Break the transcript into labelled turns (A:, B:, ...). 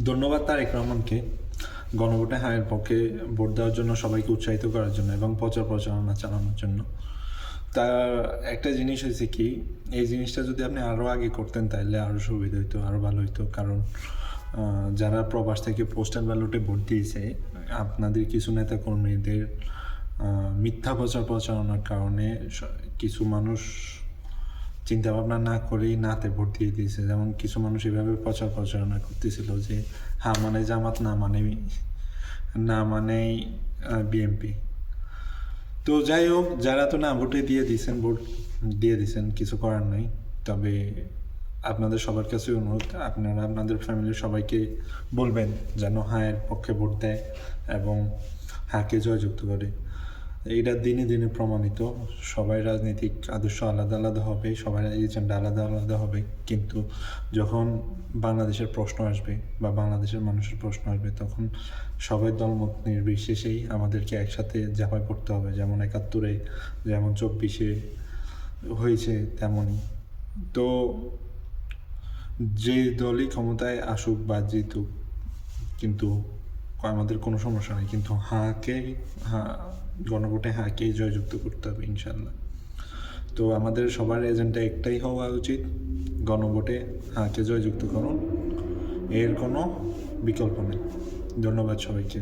A: ধন্যবাদ তারেক রহমানকে গণভোটে হায়ের পক্ষে ভোট দেওয়ার জন্য সবাইকে উৎসাহিত করার জন্য এবং প্রচারণা চালানোর জন্য। তার একটা জিনিস হয়েছে কি, এই জিনিসটা যদি আপনি আরও আগে করতেন তাহলে আরও সুবিধা হইতো, আরও ভালো হইতো। কারণ যারা প্রবাস থেকে পোস্টাল ব্যালটে ভোট দিয়েছে, আপনাদের কিছু নেতাকর্মীদের মিথ্যা প্রচারণার কারণে কিছু মানুষ চিন্তা ভাবনা না করেই নাতে ভোট দিয়ে দিয়েছে। যেমন কিছু মানুষ এভাবে প্রচারণা করতেছিল যে হ্যাঁ মানে জামাত, না মানেই বিএনপি। তো যাই হোক, যারা তো না ভোট দিয়ে দিয়েছেন, কিছু করার নাই। তবে আপনাদের সবার কাছে অনুরোধ, আপনারা আপনাদের ফ্যামিলির সবাইকে বলবেন যেন হায়ের পক্ষে ভোট দেয় এবং হাকে জয়যুক্ত করে। এইটা দিনে দিনে প্রমাণিত। সবাই রাজনৈতিক আদর্শ আলাদা আলাদা হবে, সবাই এজেন্ডা আলাদা আলাদা হবে, কিন্তু যখন বাংলাদেশের প্রশ্ন আসবে বা বাংলাদেশের মানুষের প্রশ্ন আসবে, তখন সবাই দলমত নির্বিশেষেই আমাদেরকে একসাথে ঝাঁপায় পড়তে হবে। যেমন ৭১-এ, যেমন ২৪-এ হয়েছে তেমনই। তো যে দলই ক্ষমতায় আসুক বা জিতুক, কিন্তু আমাদের কোনো সমস্যা নেই, কিন্তু গণভোটে হাঁকেই জয়যুক্ত করতে হবে ইনশাল্লাহ। তো আমাদের সবার এজেন্ডা একটাই হওয়া উচিত, গণভোটে হাঁকে জয়যুক্ত করুন, এর কোনো বিকল্প নেই। ধন্যবাদ সবাইকে।